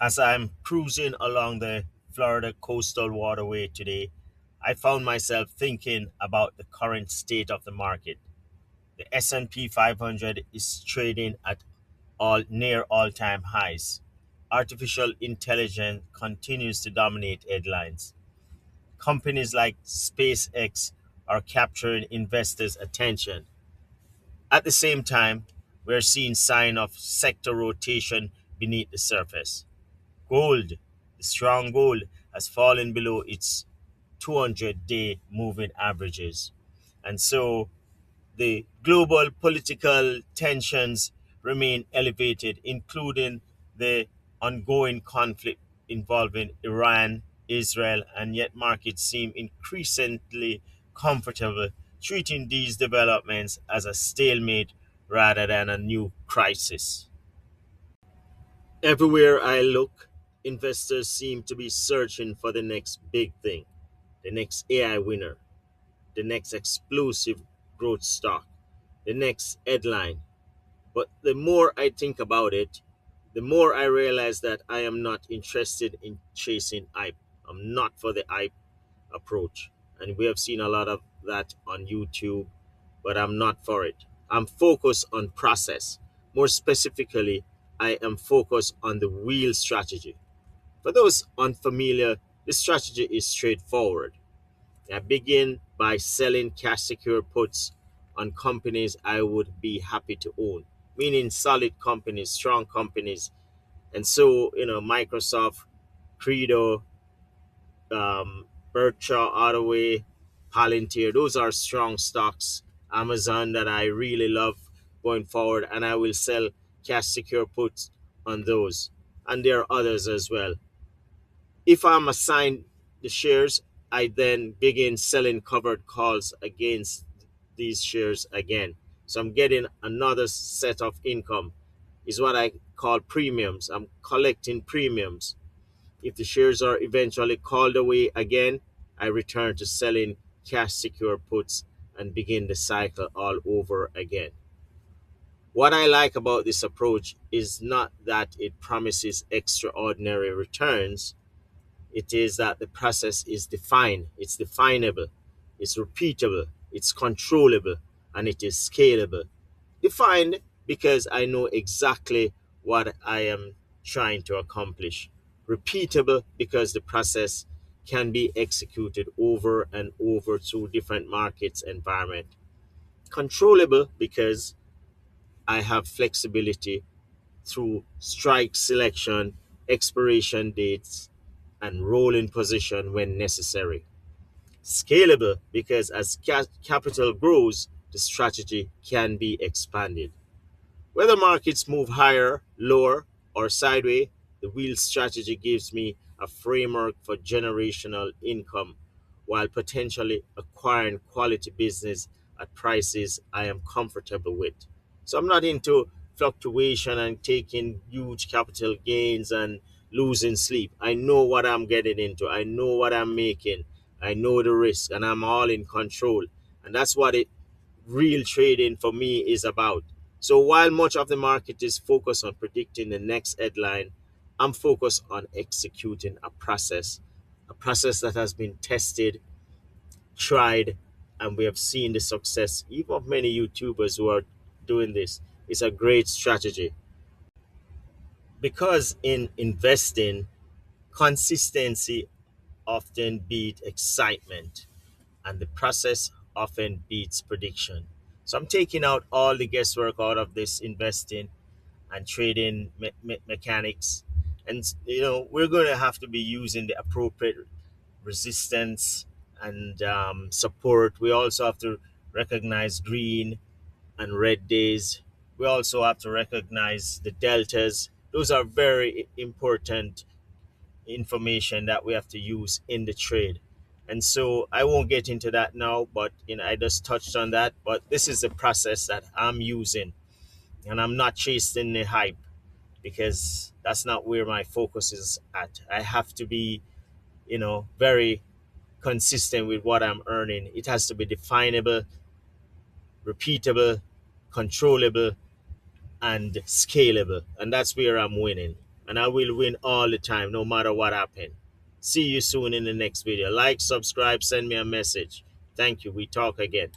As I'm cruising along the Florida coastal waterway today, I found myself thinking about the current state of the market. The S&P 500 is trading at all near all-time highs. Artificial intelligence continues to dominate headlines. Companies like SpaceX are capturing investors' attention. At the same time, we're seeing signs of sector rotation beneath the surface. Gold, the strong gold, has fallen below its 200-day moving averages. And so the global political tensions remain elevated, including the ongoing conflict involving Iran, Israel, and yet markets seem increasingly comfortable treating these developments as a stalemate rather than a new crisis. Everywhere I look, investors seem to be searching for the next big thing, the next AI winner, the next explosive growth stock, the next headline. But the more I think about it, the more I realize that I am not interested in chasing hype. I'm not for the hype approach. And we have seen a lot of that on YouTube, but I'm not for it. I'm focused on process. More specifically, I am focused on the wheel strategy. For those unfamiliar, the strategy is straightforward. I begin by selling cash secure puts on companies I would be happy to own, meaning solid companies, strong companies. And so, Microsoft, Credo, Berkshire Hathaway, Palantir, those are strong stocks. Amazon that I really love going forward, and I will sell cash secure puts on those. And there are others as well. If I'm assigned the shares, I then begin selling covered calls against these shares again. So I'm getting another set of income, is what I call premiums. I'm collecting premiums. If the shares are eventually called away again, I return to selling cash secure puts and begin the cycle all over again. What I like about this approach is not that it promises extraordinary returns, it is that the process is defined, it's definable, it's repeatable, it's controllable, and it is scalable. Defined because I know exactly what I am trying to accomplish. Repeatable because the process can be executed over and over through different markets environment. Controllable because I have flexibility through strike selection, expiration dates, and rolling position when necessary. Scalable because as capital grows, the strategy can be expanded. Whether markets move higher, lower, or sideways, the wheel strategy gives me a framework for generational income while potentially acquiring quality business at prices I am comfortable with. So I'm not into fluctuation and taking huge capital gains and losing sleep. I know what I'm getting into. I know what I'm making. I know the risk and I'm all in control. And that's what it real trading for me is about. So while much of the market is focused on predicting the next headline, I'm focused on executing a process that has been tested, tried, and we have seen the success even of many YouTubers who are doing this. It's a great strategy because in investing, consistency often beats excitement and the process often beats prediction. So I'm taking out all the guesswork out of this investing and trading mechanics. And, we're going to have to be using the appropriate resistance and support. We also have to recognize green and red days. We also have to recognize the deltas. Those are very important information that we have to use in the trade. And so I won't get into that now, but I just touched on that. But this is the process that I'm using, and I'm not chasing the hype because that's not where my focus is at. I have to be, very consistent with what I'm earning. It has to be definable, repeatable, controllable, and scalable. And that's where I'm winning. and I will win all the time, no matter what happens. See you soon in the next video. Like, subscribe, send me a message. Thank you. We talk again.